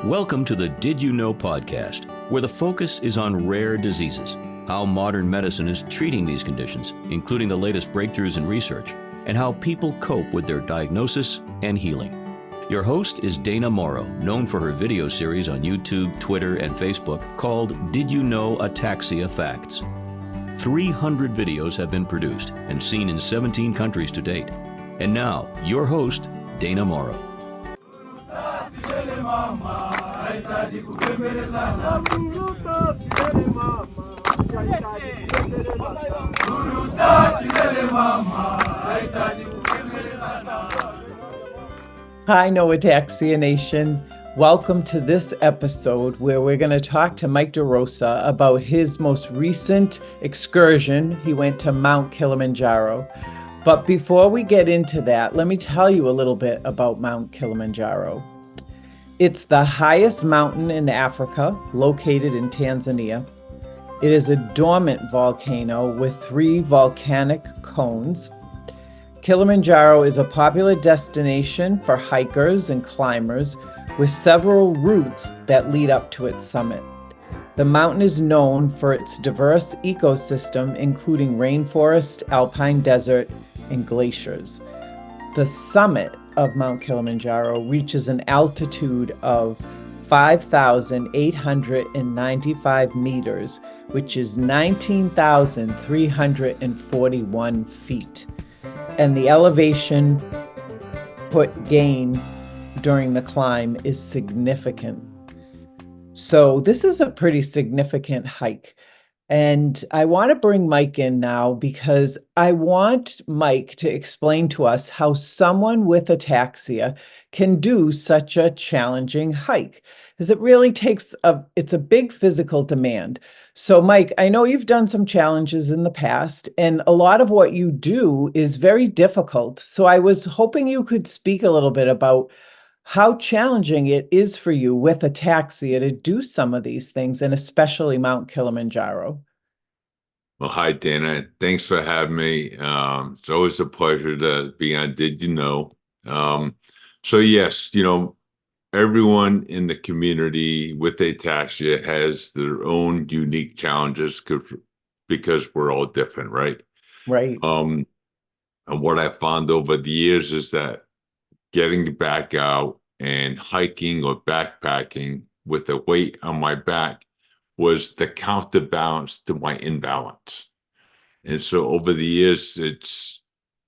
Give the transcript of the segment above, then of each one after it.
Welcome to the Did You Know podcast, where the focus is on rare diseases, how modern medicine is treating these conditions, including the latest breakthroughs in research, and how people cope with their diagnosis and healing. Your host is Dana Mauro, known for her video series on YouTube, Twitter, and Facebook called Did You Know Ataxia Facts? 300 videos have been produced and seen in 17 countries to date. And now, your host, Dana Mauro. Hi, No Ataxia Nation. Welcome to this episode where we're going to talk to Mike Rosa about his most recent excursion. He went to Mount Kilimanjaro. But before we get into that, let me tell you a little bit about Mount Kilimanjaro. It's the highest mountain in Africa, located in Tanzania. It is a dormant volcano with 3 volcanic cones. Kilimanjaro is a popular destination for hikers and climbers with several routes that lead up to its summit. The mountain is known for its diverse ecosystem, including rainforest, alpine desert, and glaciers. The summit of Mount Kilimanjaro reaches an altitude of 5,895 meters, which is 19,341 feet. And the elevation gain during the climb is significant. So this is a pretty significant hike. And I want to bring Mike in now because I want Mike to explain to us how someone with ataxia can do such a challenging hike. Because it really it's a big physical demand. So Mike, I know you've done some challenges in the past, and a lot of what you do is very difficult. So I was hoping you could speak a little bit about how challenging it is for you with ataxia to do some of these things, and especially Mount Kilimanjaro. Well, hi, Dana. Thanks for having me. It's always a pleasure to be on Did You Know? So yes, everyone in the community with ataxia has their own unique challenges because we're all different, right? Right. And what I found over the years is that getting back out and hiking or backpacking with a weight on my back was the counterbalance to my imbalance. And so over the years, it's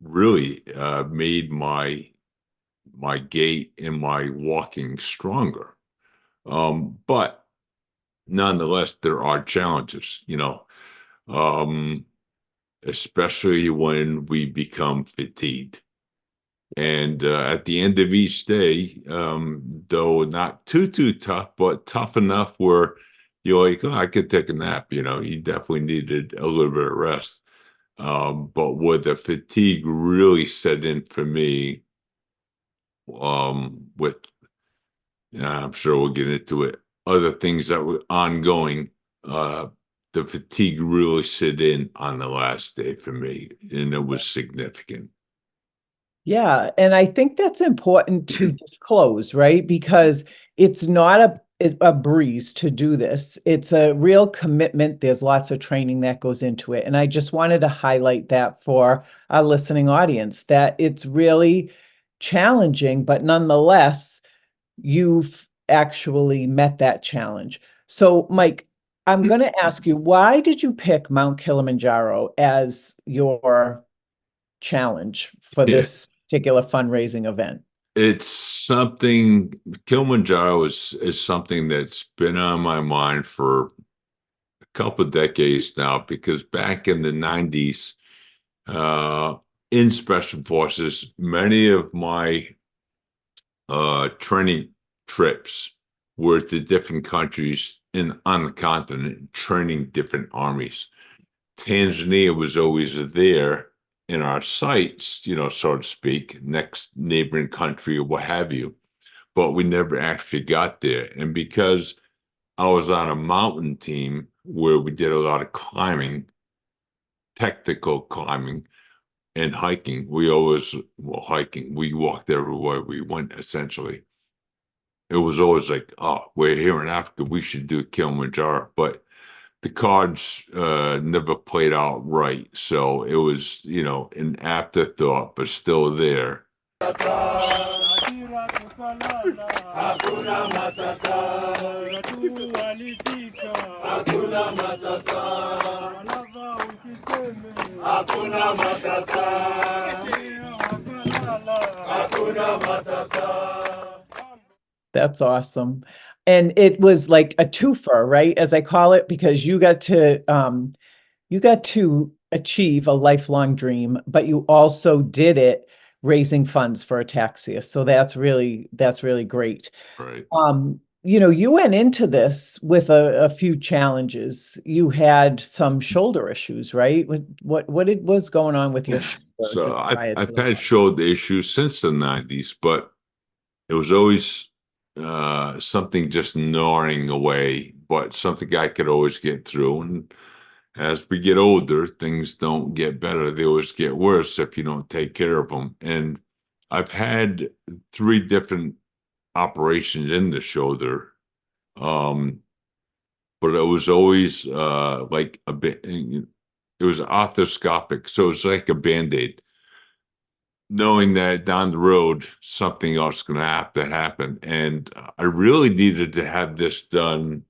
really made my gait and my walking stronger. But nonetheless, there are challenges, especially when we become fatigued. And at the end of each day, though not too tough, but tough enough where you're like, oh, I could take a nap. You definitely needed a little bit of rest. But where the fatigue really set in for me, with, I'm sure we'll get into it, other things that were ongoing, the fatigue really set in on the last day for me, and it was significant. Yeah, and I think that's important to disclose, right? Because it's not a breeze to do this. It's a real commitment. There's lots of training that goes into it. And I just wanted to highlight that for our listening audience, that it's really challenging, but nonetheless, you've actually met that challenge. So, Mike, I'm going to ask you, why did you pick Mount Kilimanjaro as your challenge for this particular fundraising event? It's something, Kilimanjaro is something that's been on my mind for a couple of decades now, because back in the 90s, in Special Forces, many of my training trips were to different countries on the continent, training different armies. Tanzania was always there in our sights, so to speak, next neighboring country or what have you, but we never actually got there. And because I was on a mountain team where we did a lot of climbing, technical climbing and hiking, we walked everywhere we went, essentially. it was always like, oh, we're here in Africa, we should do Kilimanjaro. But the cards never played out right. So it was, an afterthought, but still there. That's awesome. And it was like a twofer, right? As I call it, because you got to achieve a lifelong dream, but you also did it raising funds for Ataxia. So that's really great. Right. You went into this with a few challenges. You had some shoulder issues, right? What was going on with your shoulder So just I've prior to I've that? had shoulder issues since the 90s, but it was always something just gnawing away, but something I could always get through. And as we get older, things don't get better. They always get worse if you don't take care of them. And I've had three different operations in the shoulder. Um, but it was always like a bit, it was arthroscopic. So it's like a Band-Aid, knowing that down the road something else is going to have to happen. And I really needed to have this done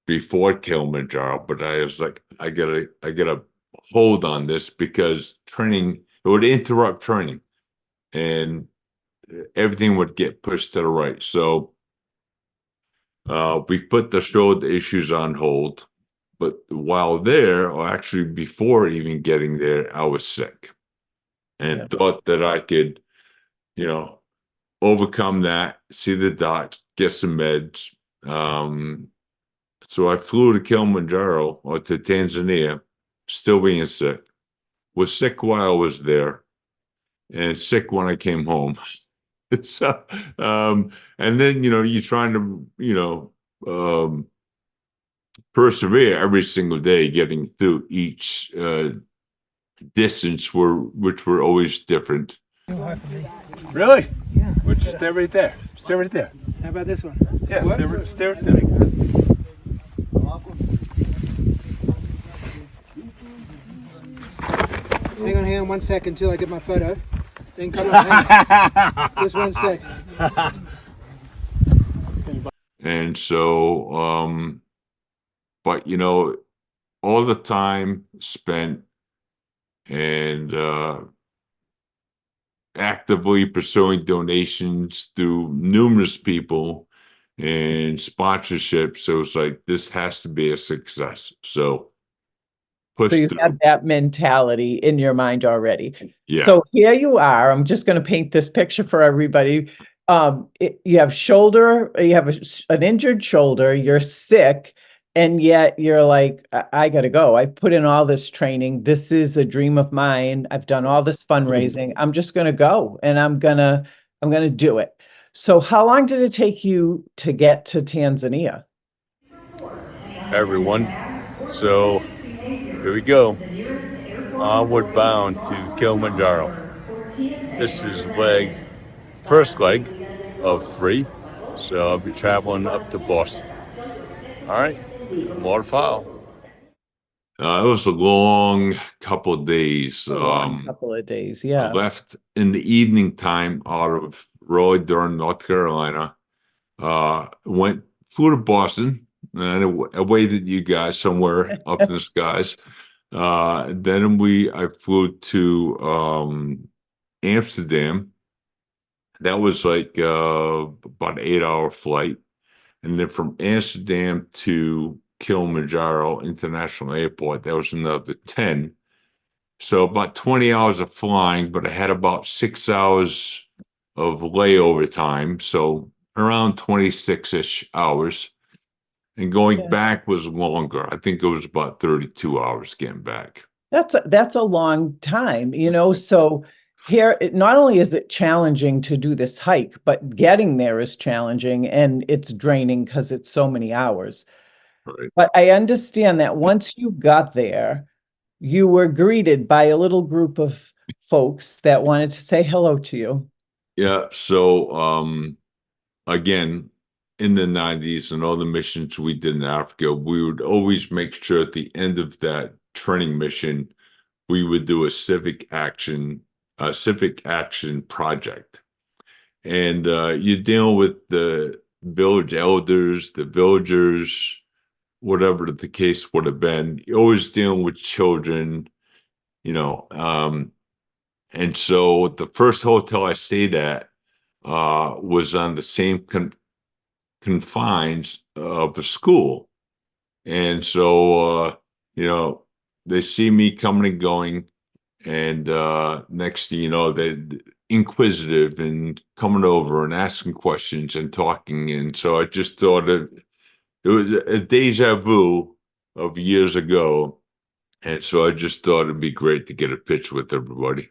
before Kilimanjaro, but I was like, I gotta hold on this because training, it would interrupt training and everything would get pushed to the right. So we put the shoulder issues on hold. But while there, or actually before even getting there, I was sick Yeah. and thought that I could, you know, overcome that, see the docs, get some meds. So I flew to Kilimanjaro or to Tanzania, still being sick. Was sick while I was there, and sick when I came home. So, and then you're trying to persevere every single day, getting through each distance which were always different. Really? Yeah. Well, just stay right there. Stay right there. How about this one? Yeah, stay right there. Hang on 1 second until I get my photo. Then come on. Just 1 sec. And so, but all the time spent and actively pursuing donations through numerous people and sponsorships. So it's like, this has to be a success. So So you through. had that mentality in your mind already. Yeah. So here you are. I'm just going to paint this picture for everybody. You have an injured shoulder, you're sick, and yet you're like, I got to go. I put in all this training. This is a dream of mine. I've done all this fundraising. I'm just going to go and I'm going to do it. So how long did it take you to get to Tanzania? Everyone. So here we go. Onward bound to Kilimanjaro. This is first leg of 3. So I'll be traveling up to Boston. All right, more to follow. It was a long couple of days. A long couple of days, yeah. I left in the evening time out of Raleigh, Durham, North Carolina. Flew to Boston, and I waited you guys somewhere up in the skies. Then I flew to Amsterdam. That was like about an 8-hour flight. And then from Amsterdam to Kilimanjaro International Airport, that was another 10. So about 20 hours of flying, but I had about 6 hours of layover time. So around 26-ish hours. And going back was longer. I think it was about 32 hours getting back. That's a long time, so here, not only is it challenging to do this hike, but getting there is challenging and it's draining because it's so many hours. Right. But I understand that once you got there, you were greeted by a little group of folks that wanted to say hello to you. Yeah. So again, in the 90s and all the missions we did in Africa, we would always make sure at the end of that training mission, we would do a civic action project. And you deal with the village elders, the villagers, whatever the case would have been. You're always dealing with children, you know. And so the first hotel I stayed at was on the same confines of a school. And so, they see me coming and going. And next thing you know, they're inquisitive and coming over and asking questions and talking. And so I just thought it was a deja vu of years ago. And so I just thought it'd be great to get a picture with everybody.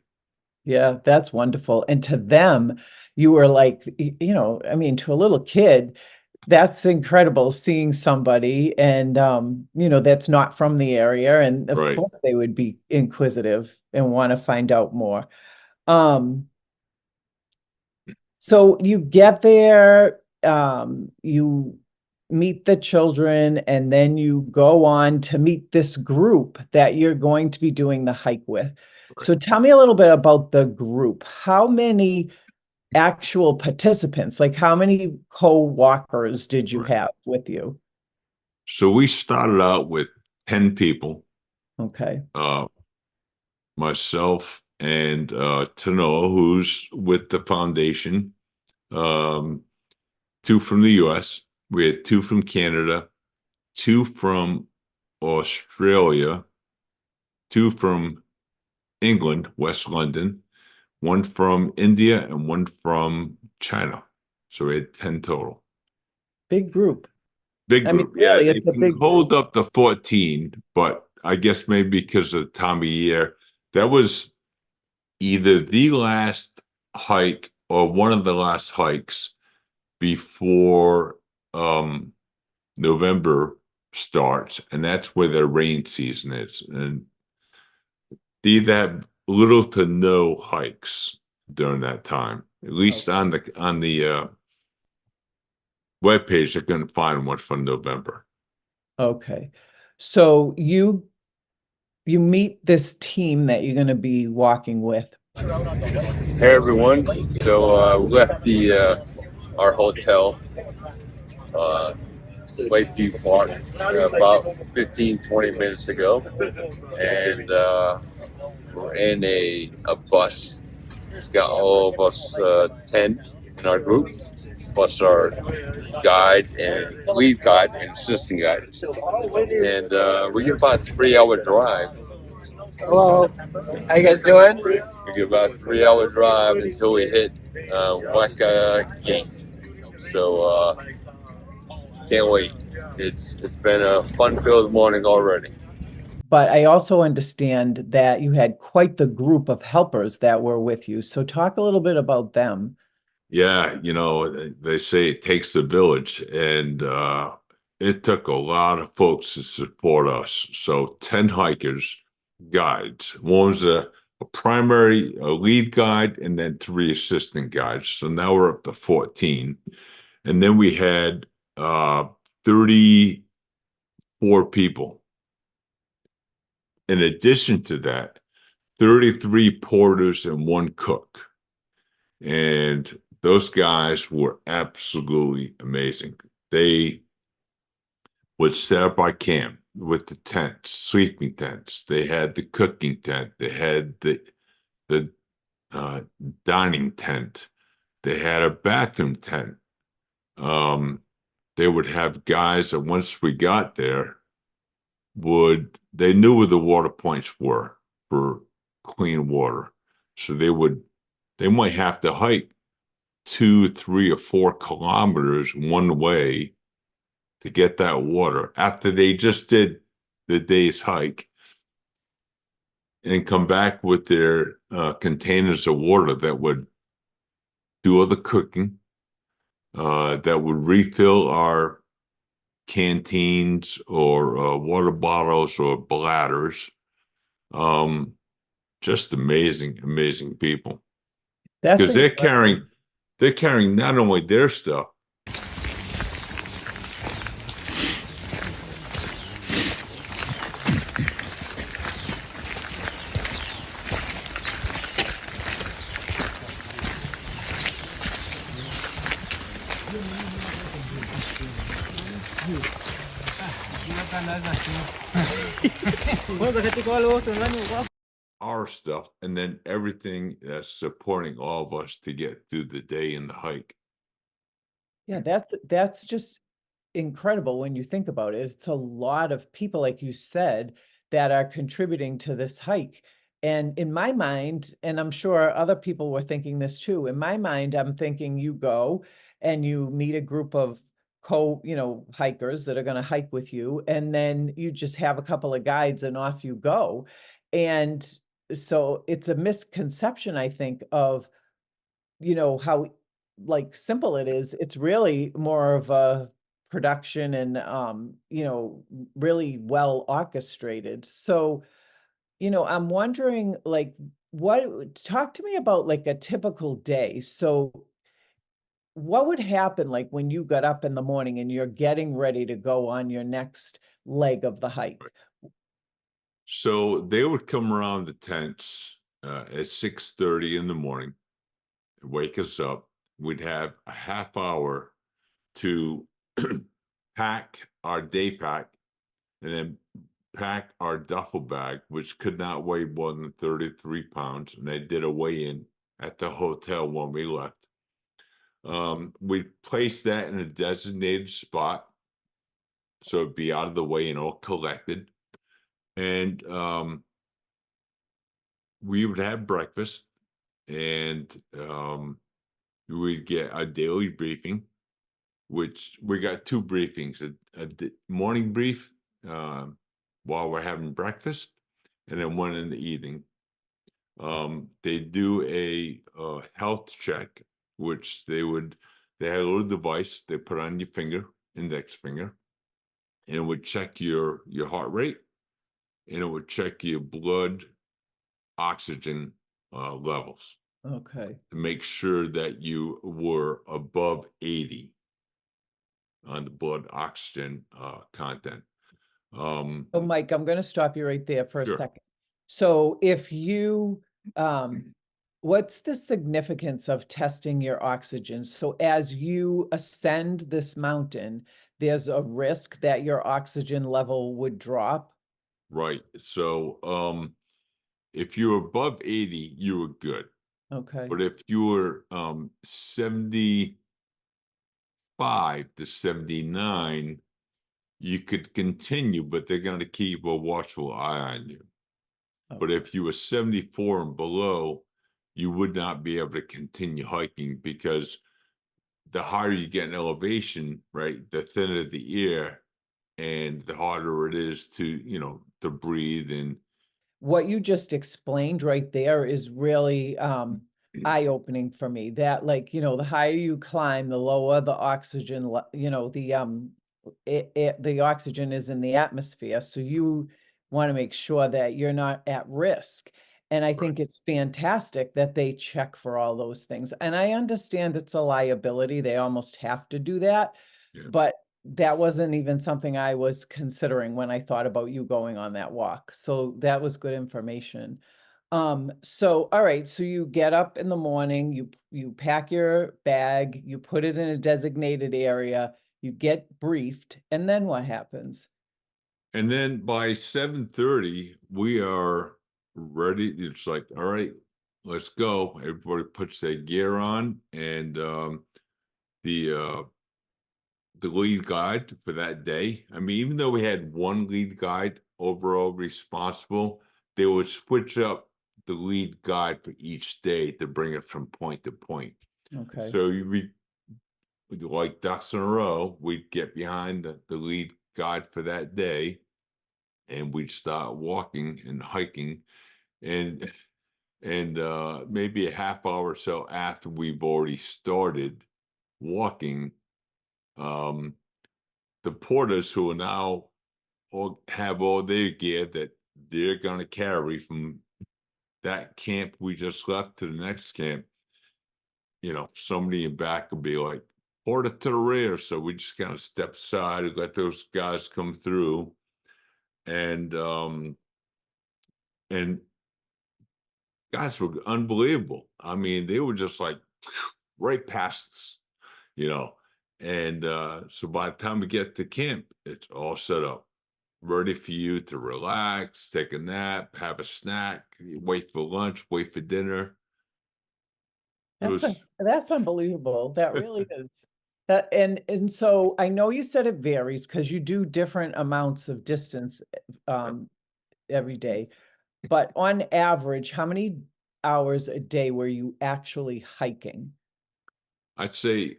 Yeah, that's wonderful. And to them, you were like, I mean, to a little kid, that's incredible seeing somebody and that's not from the area. And of Right. course they would be inquisitive and want to find out more. So you get there, you meet the children, and then you go on to meet this group that you're going to be doing the hike with. So tell me a little bit about the group. How many actual participants, like how many co-walkers did you have with you? So we started out with 10 people. Okay. Myself and Tanoa, who's with the foundation, 2 from the US. We had 2 from Canada, 2 from Australia, 2 from England, West London, 1 from India, and 1 from China. So we had 10 total. Big group. Big I mean, group. Yeah, really, they it's a can big hold group. up to 14, but I guess maybe because of the time of year, that was either the last hike or one of the last hikes before November starts, and that's where the rain season is. And they have little to no hikes during that time. At least on the webpage, they're going to find one for November. Okay. So you meet this team that you're going to be walking with. Hey everyone. So we left our hotel, Lakeview Park, about 15-20 minutes ago, and we're in a bus. It's got all of us 10 in our group, plus our guide and lead guide and assistant guide. And we get about a 3-hour drive. Hello, how you guys doing? We get about a 3-hour drive until we hit Weka Gate. So can't wait. It's been a fun-filled morning already. But I also understand that you had quite the group of helpers that were with you. So talk a little bit about them. Yeah, they say it takes a village, and it took a lot of folks to support us. So 10 hikers, guides. One was a lead guide, and then 3 assistant guides. So now we're up to 14. And then we had 34 people. In addition to that, 33 porters and 1 cook. And those guys were absolutely amazing. They would set up our camp with the tents, sleeping tents. They had the cooking tent. They had the dining tent. They had a bathroom tent. They would have guys that once we got there, they knew where the water points were for clean water. So they might have to hike 2, 3, or 4 kilometers one way to get that water after they just did the day's hike, and come back with their containers of water that would do all the cooking, that would refill our canteens or water bottles or bladders. Just amazing people. That's Because they're carrying not only their stuff, our stuff, and then everything that's supporting all of us to get through the day and the hike. Yeah, that's just incredible when you think about it. It's a lot of people, like you said, that are contributing to this hike. And in my mind, and I'm sure other people were thinking this too, in my mind, I'm thinking you go and you meet a group of hikers that are going to hike with you, and then you just have a couple of guides and off you go. And so it's a misconception, I think, of how like simple it is. It's really more of a production and really well orchestrated. So, I'm wondering, like, what talk to me about like a typical day. So what would happen like when you got up in the morning and you're getting ready to go on your next leg of the hike? So they would come around the tents at 6:30 in the morning, wake us up. We'd have a half hour to pack our day pack and then pack our duffel bag, which could not weigh more than 33 pounds. And they did a weigh-in at the hotel when we left. We placed that in a designated spot so it'd be out of the way and all collected. And we would have breakfast, and we'd get a daily briefing, which we got two briefings: a morning brief while we're having breakfast, and then one in the evening. They do a health check, which they had a little device they put on your finger, index finger, and it would check your heart rate, and it would check your blood oxygen levels Okay. to make sure that you were above 80 on the blood oxygen content. Oh, Mike, I'm going to stop you right there for a Sure. second. So if you, what's the significance of testing your oxygen? So as you ascend this mountain, there's a risk that your oxygen level would drop. Right. So if you were above 80, you were good. Okay. But if you were 75 to 79, you could continue, but they're going to keep a watchful eye on you. But if you were 74 and below, you would not be able to continue hiking, because the higher you get in elevation, right, the thinner the air and the harder it is to breathe. And What you just explained right there is really eye-opening for me. That, like, the higher you climb, the lower the oxygen, the oxygen is in the atmosphere. So you want to make sure that you're not at risk. And I think it's fantastic that they check for all those things. And I understand it's a liability. They almost have to do that. Yeah. But that wasn't even something I was considering when I thought about you going on that walk. So that was good information. So all right, so you get up in the morning, you pack your bag, you put it in a designated area, you get briefed, and then what happens? And then by 7:30, we are ready. It's like, all right, let's go. Everybody puts their gear on, and the lead guide for that day. I mean, even though we had one lead guide overall responsible, they would switch up the lead guide for each day to bring it from point to point. Okay. So like ducks in a row, we'd get behind the lead guide for that day, and we'd start walking and hiking, and maybe a half hour or so after we've already started walking, the porters, who are now have all their gear that they're going to carry from that camp we just left to the next camp, somebody in back will be like, porter to the rear. So we just kind of step aside and let those guys come through. And guys were unbelievable. I mean, they were just like right past us, And so by the time we get to camp, it's all set up, ready for you to relax, take a nap, have a snack, wait for lunch, wait for dinner. It was That's unbelievable. That really is. That and so I know you said it varies because you do different amounts of distance every day, but on average, how many hours a day were you actually hiking? I'd say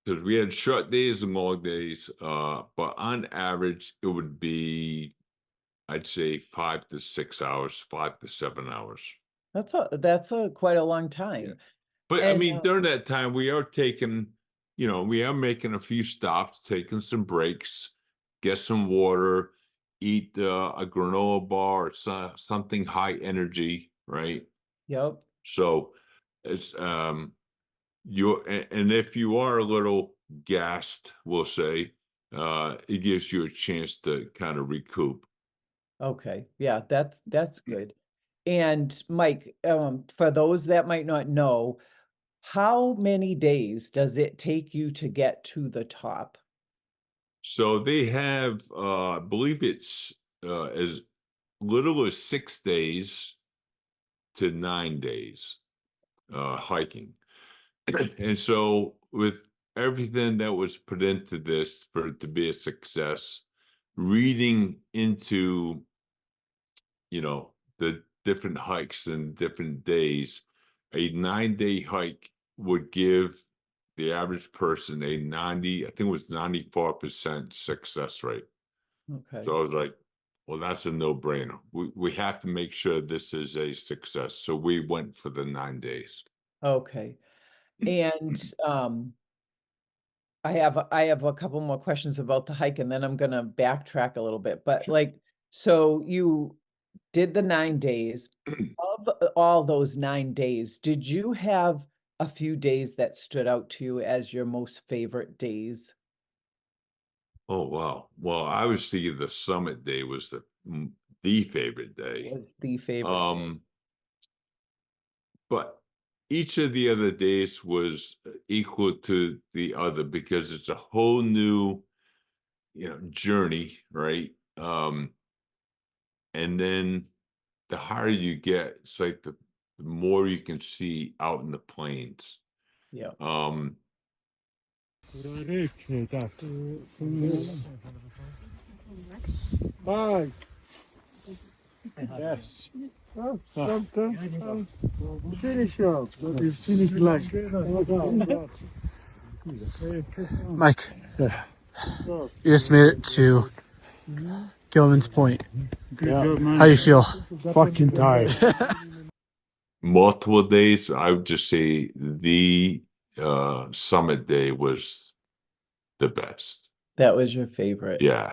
because we had short days and long days, but on average, it would be, I'd say 5 to 6 hours, 5 to 7 hours. That's a quite a long Yeah. time. But I And mean, during that time, we are taking, we are making a few stops, taking some breaks, get some water, eat a granola bar or something high energy, right? yep. So it's and if you are a little gassed, we'll say, it gives you a chance to kind of recoup. Okay. Yeah, that's good. And Mike, for those that might not know, how many days does it take you to get to the top? So they have, I believe it's as little as 6 days to 9 days hiking. And so with everything that was put into this for it to be a success, reading into, the different hikes and different days, a 9-day hike would give the average person a 90, I think it was 94% success rate. Okay. So I was like, well, that's a no-brainer. We have to make sure this is a success. So we went for the 9 days. Okay. And I have a couple more questions about the hike and then I'm gonna backtrack a little bit. But like, so you did the 9 days. Of all those 9 days, did you have a few days that stood out to you as your most favorite days? Oh, wow. Well, obviously the summit day was the favorite day. Was the favorite day? But each of the other days was equal to the other because it's a whole new, journey, right? And then the higher you get, it's like the more you can see out in the plains. Yeah. Bye. Yes. Finish up. Finish like. Mike, you just made it to Gilman's Point. Good job, man. How do you feel? Fucking tired. Multiple days, I would just say the summit day was the best. That was your favorite. Yeah.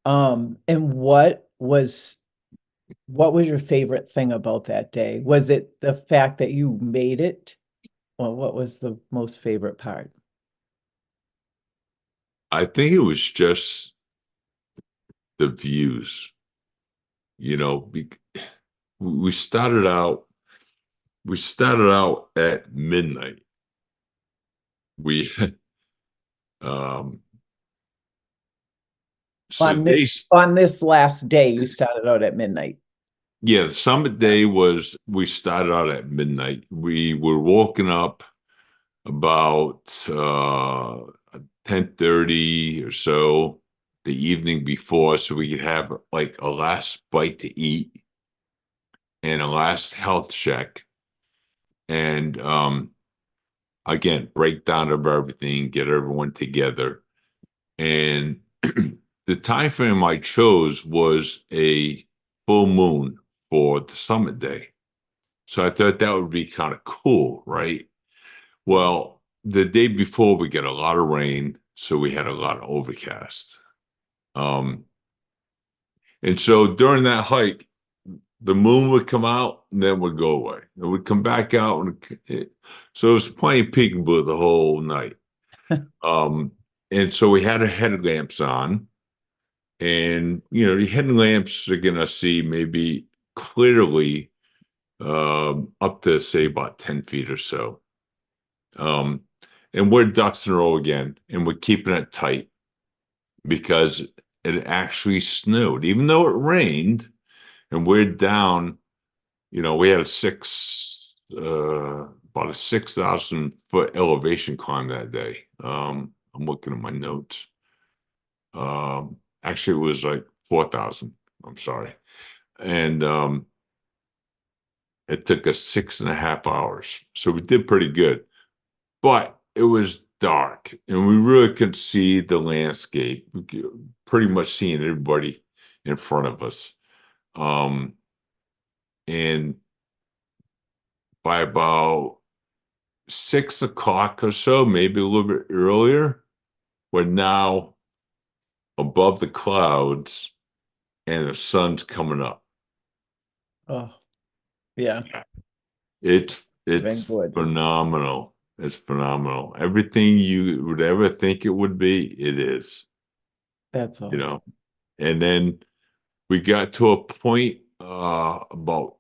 And what was your favorite thing about that day? Was it the fact that you made it? Or what was the most favorite part? I think it was just the views. We started out at midnight. We so On this last day, you started out at midnight. yeah, the summit day we started out at midnight. We were woken up about 10:30 or so the evening before, so we could have like a last bite to eat and a last health check. And again, breakdown of everything, get everyone together. And the time frame I chose was a full moon for the summit day. So I thought that would be kind of cool, right? Well, the day before we get a lot of rain, so we had a lot of overcast. And so during that hike, the moon would come out and then would go away. It would come back out, so it was playing peekaboo the whole night. And so we had our headlamps on, and the headlamps are gonna see maybe clearly up to say about 10 feet or so. and we're ducks in a row again, and we're keeping it tight because it actually snowed, even though it rained, and we're down. We had about a 6,000-foot elevation climb that day. I'm looking at my notes. Actually, it was like 4,000. I'm sorry. And it took us 6.5 hours. So we did pretty good. But it was dark, and we really could see the landscape, pretty much seeing everybody in front of us. And by about 6 o'clock or so, maybe a little bit earlier, we're now above the clouds and the sun's coming up. Oh, yeah. It's Thank goodness. phenomenal. It's phenomenal. Everything you would ever think it would be, it is. That's awesome. And then we got to a point about,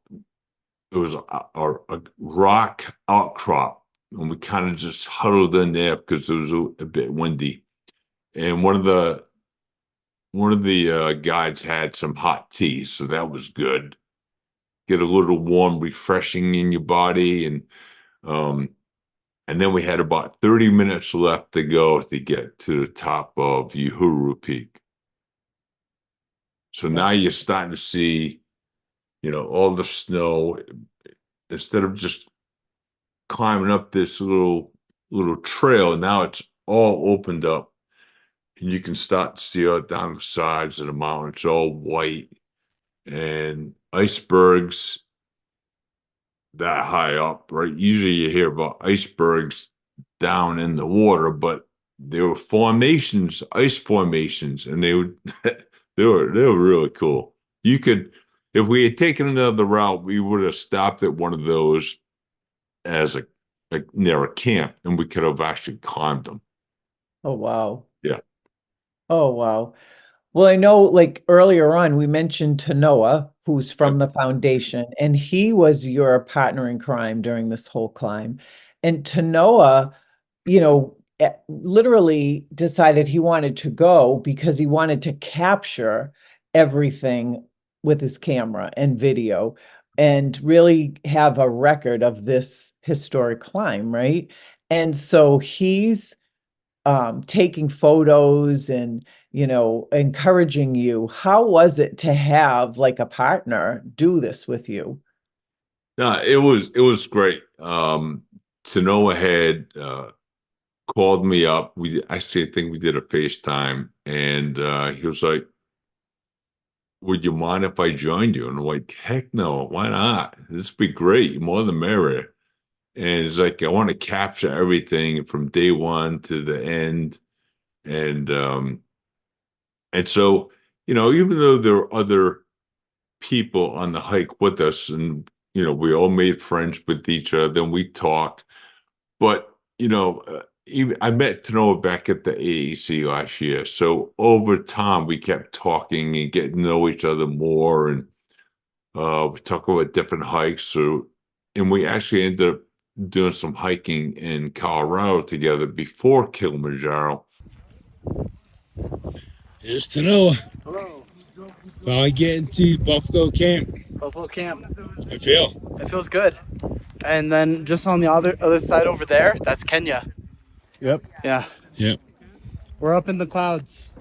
it was a rock outcrop, and we kind of just huddled in there because it was a bit windy. And one of the guides had some hot tea, so that was good. Get a little warm, refreshing in your body, and then we had about 30 minutes left to go to get to the top of Uhuru Peak. So now you're starting to see, all the snow. Instead of just climbing up this little trail, now it's all opened up, and you can start to see out down the sides of the mountain. It's all white, and icebergs that high up, right? Usually you hear about icebergs down in the water, but there were formations, ice formations, and they were really cool. If we had taken another route, we would have stopped at one of those as near a camp, and we could have actually climbed them. Oh, wow. Yeah. Oh, wow. Well, I know like earlier on, we mentioned Tanoa, who's from the foundation, and he was your partner in crime during this whole climb. And Tanoa, literally decided he wanted to go because he wanted to capture everything with his camera and video and really have a record of this historic climb, right? And so he's taking photos and encouraging you. How was it to have like a partner do this with you? No, it was great. Tanoa had called me up. We actually, I think we did a FaceTime, and he was like, "Would you mind if I joined you?" And I'm like, "Heck no, why not? This would be great. More the merrier." And it's like, I want to capture everything from day one to the end. And so, even though there are other people on the hike with us, and we all made friends with each other, and we talk. But even I met Tanoa back at the AAC last year, so over time we kept talking and getting to know each other more, and we talk about different hikes. And we actually ended up doing some hiking in Colorado together before Kilimanjaro. Here's Tanoa. Hello. Finally getting to Buffalo Camp. Buffalo Camp. I feel. It feels good. And then just on the other side over there, that's Kenya. Yep. Yeah. Yep. We're up in the clouds.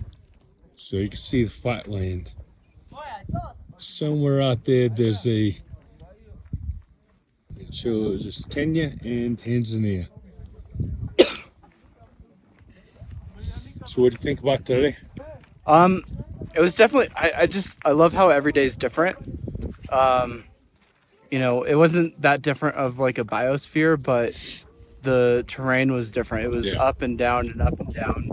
So you can see the flatland. Somewhere out there, there's it shows it's Kenya and Tanzania. So what do you think about today? It was definitely, I love how every day is different. It wasn't that different of like a biosphere, but the terrain was different. It was up and down and up and down.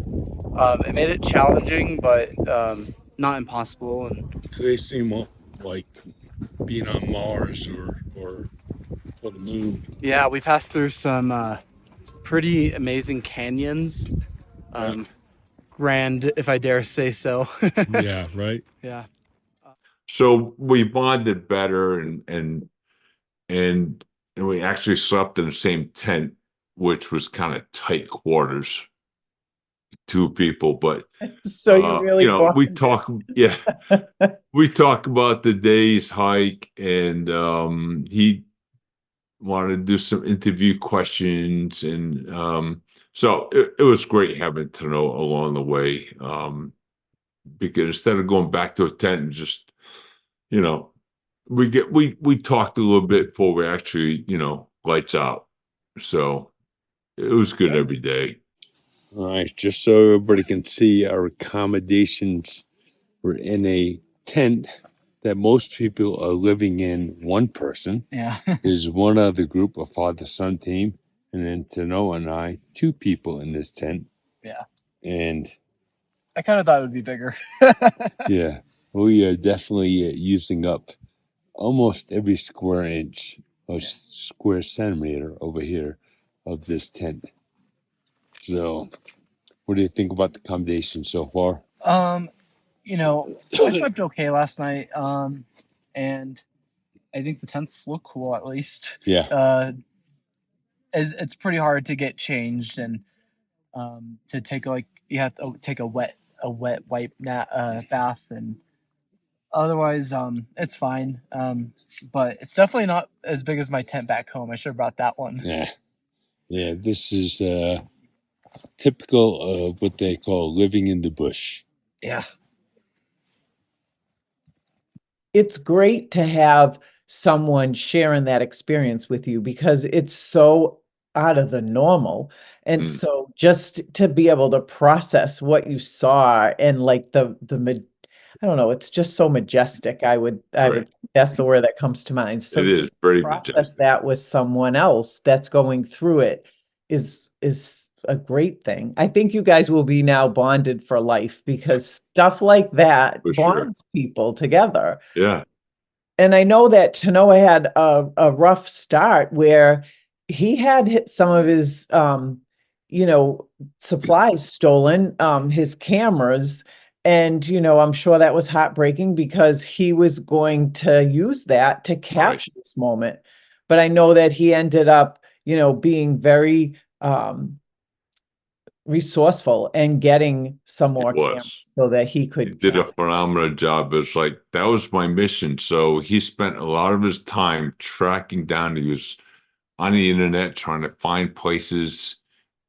It made it challenging, but not impossible. And Today seemed more like being on Mars or the moon. yeah, we passed through some pretty amazing canyons. Grand, if I dare say so. Yeah, right. Yeah. So we bonded better, and we actually slept in the same tent which was kind of tight quarters, 2 people, but So you really we bonded. talk, yeah, we talk about the day's hike, and he wanted to do some interview questions, and so it was great having to know along the way, because instead of going back to a tent and just, you know, we talked a little bit before we actually, lights out. So it was good every day. All right, just so everybody can see, our accommodations were in a tent that most people are living in. One person is one other group, a father-son team, and then Tanoa and I, 2 people in this tent. Yeah. And I kind of thought it would be bigger. yeah, we are definitely using up almost every square inch or square centimeter over here of this tent. So, what do you think about the accommodation so far? I slept okay last night. And I think the tents look cool, at least. Yeah. It's pretty hard to get changed, and to take you have to take a wet wipe bath, and otherwise it's fine. But it's definitely not as big as my tent back home. I should have brought that one. Yeah, this is typical of what they call living in the bush. Yeah. It's great to have someone sharing that experience with you because it's so out of the normal. And so just to be able to process what you saw, and like I don't know, it's just so majestic. I would that's the word that comes to mind. So It is to very process majestic. that with someone else that's going through it is a great thing. I think you guys will be now bonded for life because stuff like that For sure. bonds people together. Yeah. And I know that Tanoa had a rough start where he had some of his supplies stolen, his cameras. And, I'm sure that was heartbreaking because he was going to use that to capture this moment. But I know that he ended up, being very resourceful and getting some more cameras so that he could. He did a phenomenal job. It's like, that was my mission. So he spent a lot of his time tracking down. He was on the internet trying to find places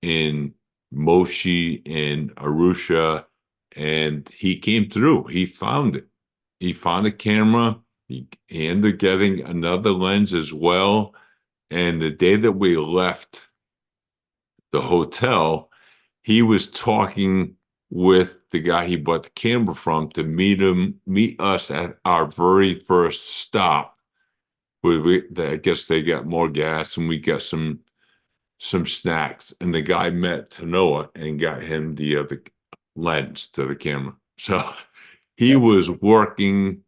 in Moshi and Arusha, and he came through. He found it. He found a camera. He ended up getting another lens as well. And the day that we left the hotel, he was talking with the guy he bought the camera from to meet us at our very first stop. I guess they got more gas and we got some snacks, and the guy met Tanoa and got him the other lens to the camera. So he was working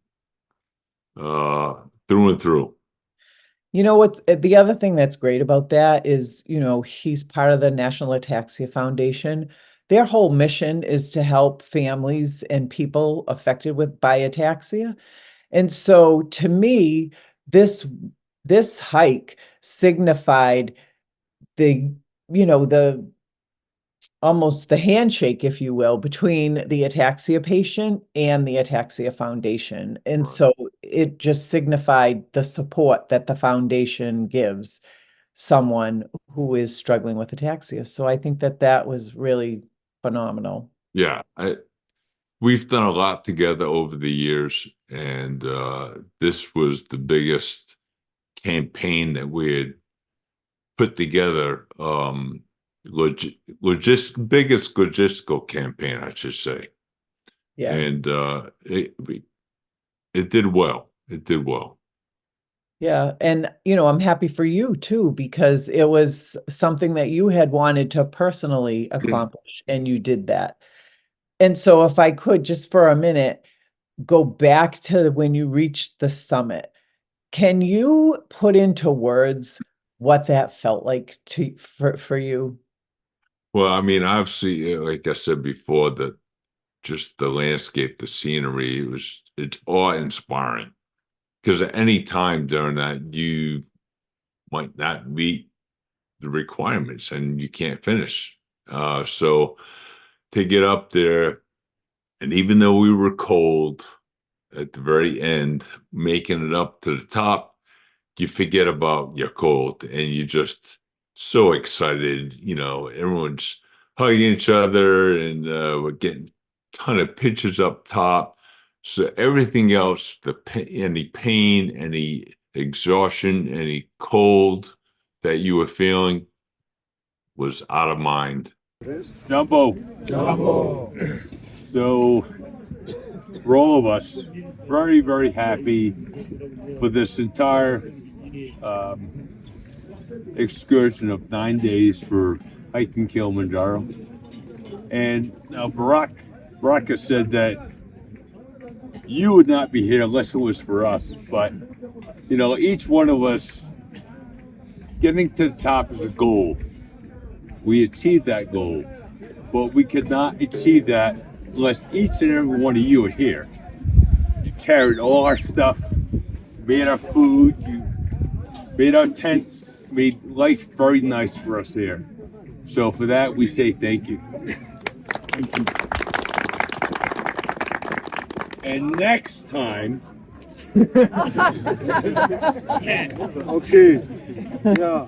through and through. What's the other thing that's great about that is, he's part of the National Ataxia Foundation. Their whole mission is to help families and people affected by ataxia. And so to me, this hike signified the almost the handshake, if you will, between the ataxia patient and the Ataxia Foundation. And so it just signified the support that the foundation gives someone who is struggling with ataxia. So I think that was really phenomenal. Yeah, we've done a lot together over the years, and this was the biggest campaign that we had put together. Biggest logistical campaign, I should say. Yeah. And it did well. It did well. Yeah. And, I'm happy for you too, because it was something that you had wanted to personally accomplish, and you did that. And so if I could just for a minute go back to when you reached the summit, can you put into words what that felt like for you? Well, I mean, obviously, like I said before, that just the landscape, the scenery, it's awe-inspiring. Because at any time during that, you might not meet the requirements and you can't finish. So to get up there, and even though we were cold at the very end, making it up to the top, you forget about your cold and you're just so excited. Everyone's hugging each other and we're getting a ton of pictures up top. So everything else, any pain, any exhaustion, any cold that you were feeling was out of mind. Jumbo. So, for all of us, very, very happy for this entire excursion of 9 days for hiking Kilimanjaro. And now Barack has said that you would not be here unless it was for us. But, each one of us getting to the top is a goal. We achieved that goal, but we could not achieve that unless each and every one of you are here. You carried all our stuff, made our food, you made our tents, made life very nice for us here. So for that, we say thank you. Thank you. And next time, Okay. Yeah.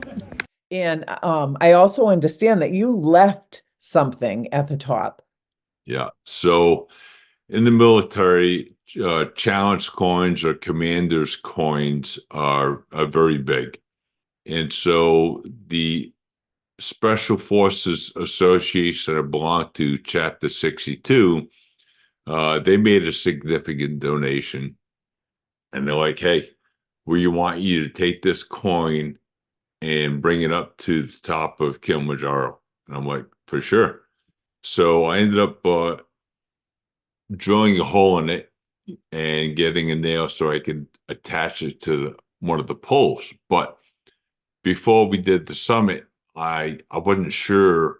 And I also understand that you left something at the top. Yeah. So in the military, challenge coins or commander's coins are very big. And so the Special Forces Association I belong to, Chapter 62, they made a significant donation. And they're like, hey, we want you to take this coin and bring it up to the top of Kilimanjaro. And I'm like, for sure. So I ended up drilling a hole in it and getting a nail so I could attach it to one of the poles. But before we did the summit, I wasn't sure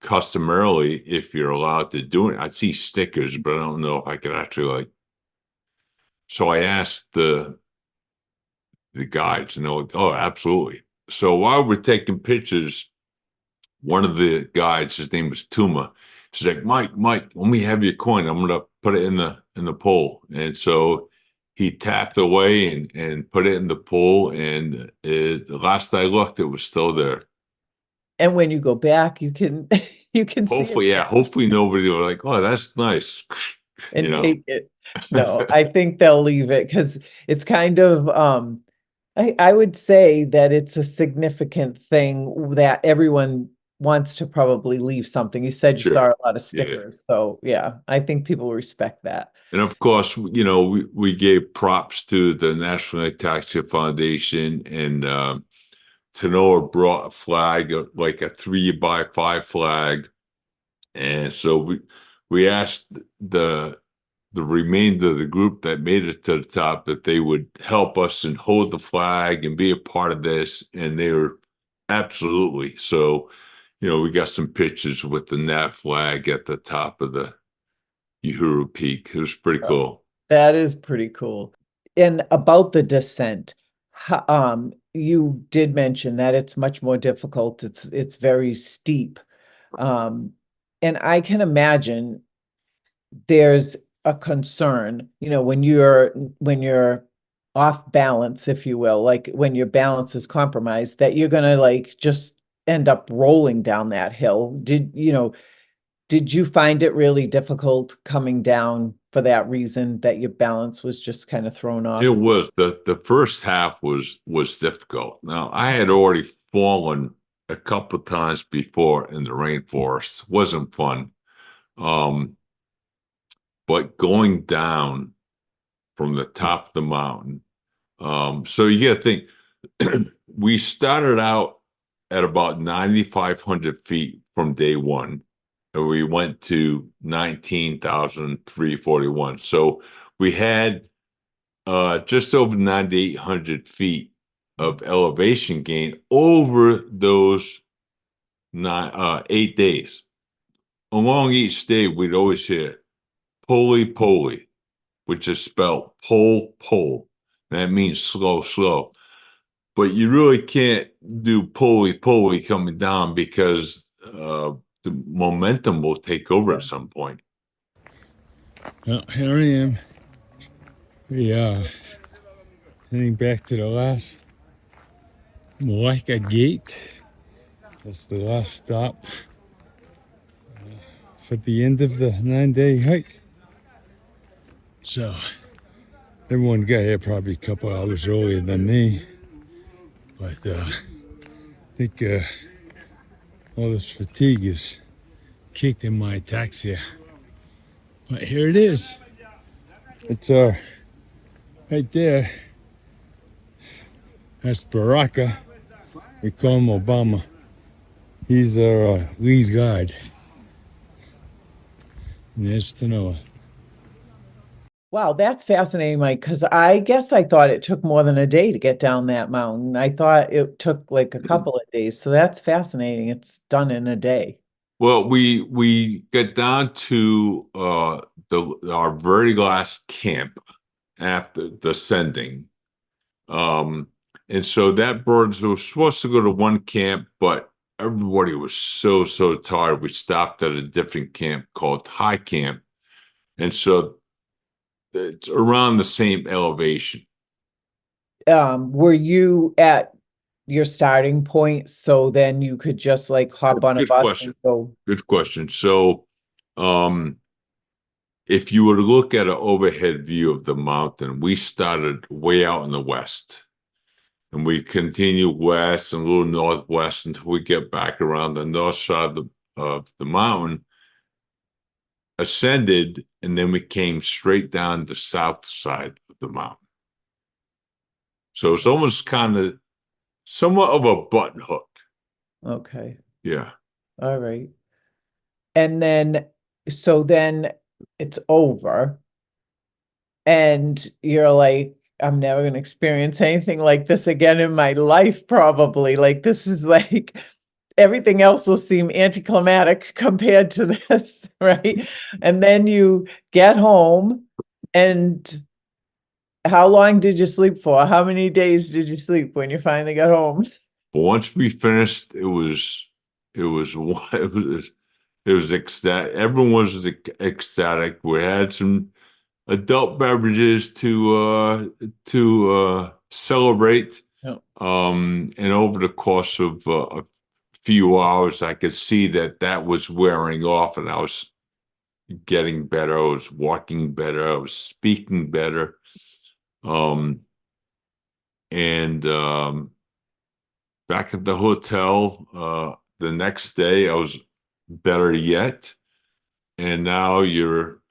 customarily if you're allowed to do it. I'd see stickers, but I don't know if I could actually So I asked the guides, and they're like, oh, absolutely. So while we're taking pictures, one of the guides, his name was Tuma, she's like, Mike, when we have your coin, I'm gonna put it in the pool. And so he tapped away and put it in the pool, and the last I looked, it was still there. And when you go back, you can you can Hopefully, see it yeah. Hopefully nobody will like, oh, that's nice. and take it. No, I think they'll leave it because it's kind of I would say that it's a significant thing that everyone wants to probably leave something. You said you Sure. saw a lot of Yeah. stickers. So yeah, I think people respect that. And of course, we gave props to the National Ataxia Foundation, and Tanoa brought a flag, like a 3x5 flag. And so we asked the remainder of the group that made it to the top that they would help us and hold the flag and be a part of this. And they were absolutely. So, we got some pictures with the NAT flag at the top of the Uhuru Peak. It was pretty cool. That is pretty cool. And about the descent, you did mention that it's much more difficult. It's very steep. And I can imagine there's a concern, when you're off balance, if you will, like when your balance is compromised, that you're gonna just end up rolling down that hill. Did you find it really difficult coming down for that reason, that your balance was just kind of thrown off? It was the first half was difficult. Now, I had already fallen a couple times before in the rainforest. Wasn't fun. But going down from the top of the mountain, so you got to think, we started out at about 9,500 feet from day one, and we went to 19,341. So we had just over 9,800 feet of elevation gain over those 8 days. Along each day, we'd always hear "poly," which is spelled pole. That means slow. but you really can't do pulley coming down because the momentum will take over at some point. Well, here I am. Yeah, heading back to the last Malacca Gate. That's the last stop for the end of the 9-day hike. So everyone got here probably a couple hours earlier than me, but I think all this fatigue is kicked in my ataxia. But here it is. It's right there. That's Baraka. We call him Obama. He's our lead guide. And there's Tanoa. Wow, that's fascinating, Mike, because I guess I thought it took more than a day to get down that mountain. I thought it took like a couple of days. So that's fascinating. It's done in a day. Well, we got down to our very last camp after descending. And so that birds were supposed to go to one camp, but everybody was so tired. We stopped at a different camp called High Camp. And so it's around the same elevation. Were you at your starting point so then you could just like hop on a Good bus question. and go? Good question. So, if you were to look at an overhead view of the mountain, we started way out in the west. And we continue west and a little northwest until we get back around the north side of the mountain, ascended, and then we came straight down the south side of the mountain. So it's almost kind of somewhat of a button hook. Okay. Yeah. All right. And then, so then it's over. And you're like, I'm never going to experience anything like this again in my life, probably. Like, this is like everything else will seem anticlimactic compared to this, right? And then you get home, and how long did you sleep for? How many days did you sleep when you finally got home? But once we finished, it was ecstatic. Everyone was ecstatic. We had some adult beverages to celebrate. Yep. And over the course of a few hours, I could see that was wearing off, and I was getting better. I was walking better. I was speaking better. Back at the hotel, the next day, I was better yet. And now you're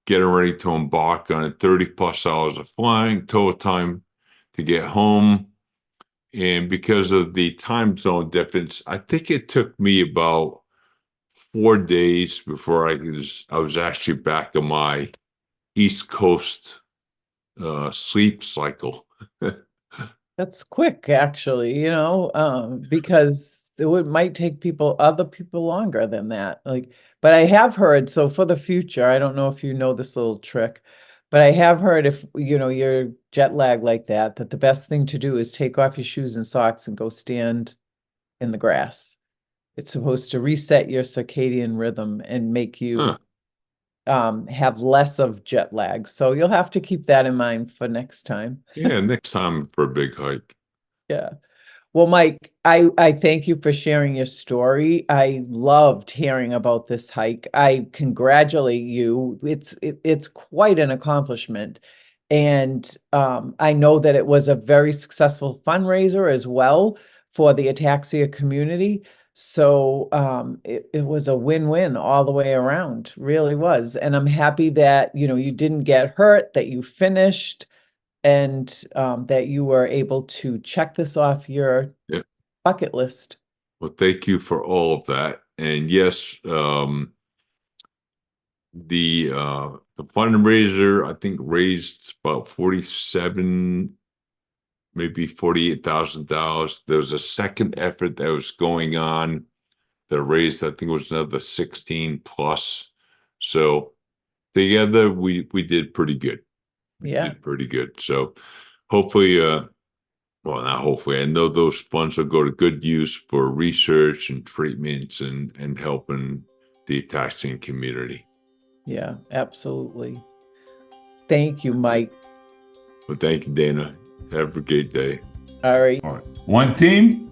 getting ready to embark on 30+ hours of flying, total time to get home. And because of the time zone difference, I think it took me about 4 days before I was actually back on my East Coast sleep cycle. That's quick, actually, because might take other people longer than that. Like, but I have heard, so for the future, I don't know if you know this little trick, but I have heard if, you're jet lag like that the best thing to do is take off your shoes and socks and go stand in the grass. It's supposed to reset your circadian rhythm and make you have less of jet lag. So you'll have to keep that in mind for next time. Yeah, next time for a big hike. Yeah. Well, Mike, I thank you for sharing your story. I loved hearing about this hike. I congratulate you. It's quite an accomplishment. And I know that it was a very successful fundraiser as well for the ataxia community. So it was a win-win all the way around, really was. And I'm happy that, you didn't get hurt, that you finished, and that you were able to check this off your bucket list. Well, thank you for all of that. And yes, the fundraiser, I think, raised about maybe $48,000. There was a second effort that was going on that raised, I think it was another 16 plus. So together we did pretty good. We did pretty good. So hopefully Well, now hopefully I know those funds will go to good use for research and treatments and helping the Ataxian community. Yeah, absolutely. Thank you, Mike. Well, thank you, Dana. Have a great day. All right. All right. One team,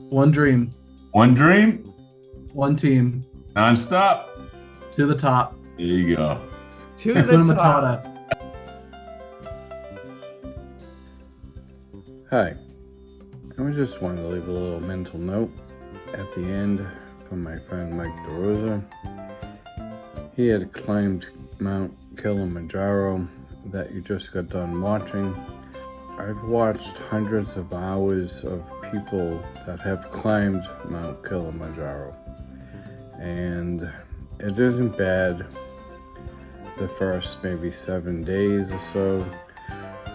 One dream, one dream, one team, nonstop. to the top. There you go. To Hakuna the top. Matata. Hi. I just wanted to leave a little mental note at the end from my friend Mike Rosa. He had climbed Mount Kilimanjaro that you just got done watching. I've watched hundreds of hours of people that have climbed Mount Kilimanjaro, and it isn't bad the first maybe 7 days or so,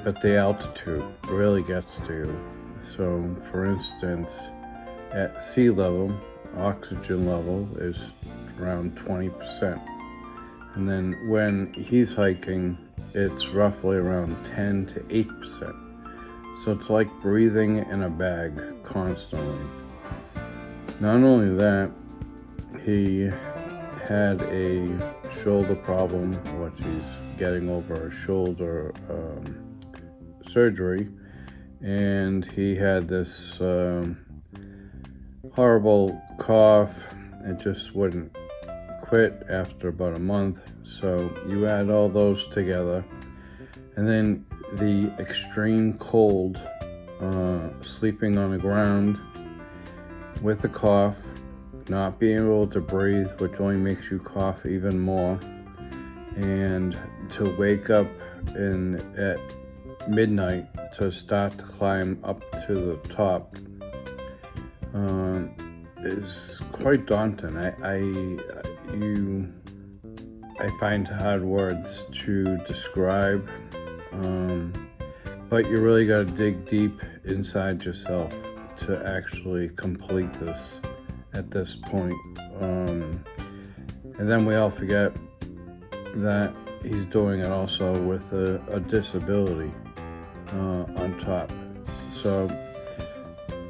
but the altitude really gets to you. So, for instance, at sea level, oxygen level is around 20%. And then when he's hiking, it's roughly around 10 to 8%. So it's like breathing in a bag constantly. Not only that, he had a shoulder problem, which he's getting over a shoulder surgery, and he had this horrible cough. It just wouldn't quit after about a month. So you add all those together, and then the extreme cold, sleeping on the ground with a cough, not being able to breathe, which only makes you cough even more, and to wake up at midnight to start to climb up to the top is quite daunting. I find hard words to describe, but you really got to dig deep inside yourself to actually complete this at this point. And then we all forget that he's doing it also with a disability on top. So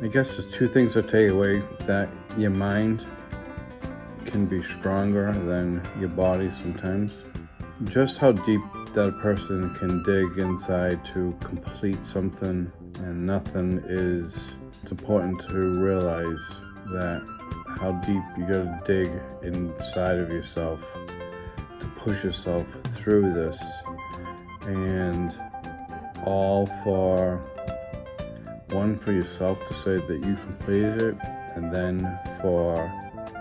I guess there's two things to take away: that your mind can be stronger than your body sometimes. Just how deep that a person can dig inside to complete something, and nothing is. It's important to realize that how deep you gotta dig inside of yourself to push yourself through this, and all for one, for yourself to say that you completed it, and then for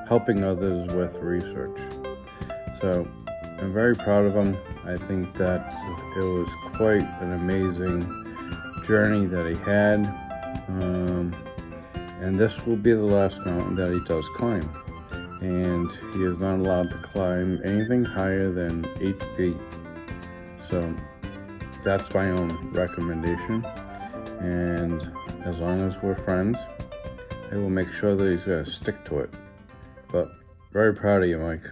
helping others with research. So I'm very proud of him. I think that it was quite an amazing journey that he had, and this will be the last mountain that he does climb, and he is not allowed to climb anything higher than 8 feet. So that's my own recommendation, and as long as we're friends, I will make sure that he's going to stick to it. But very proud of you, Mike.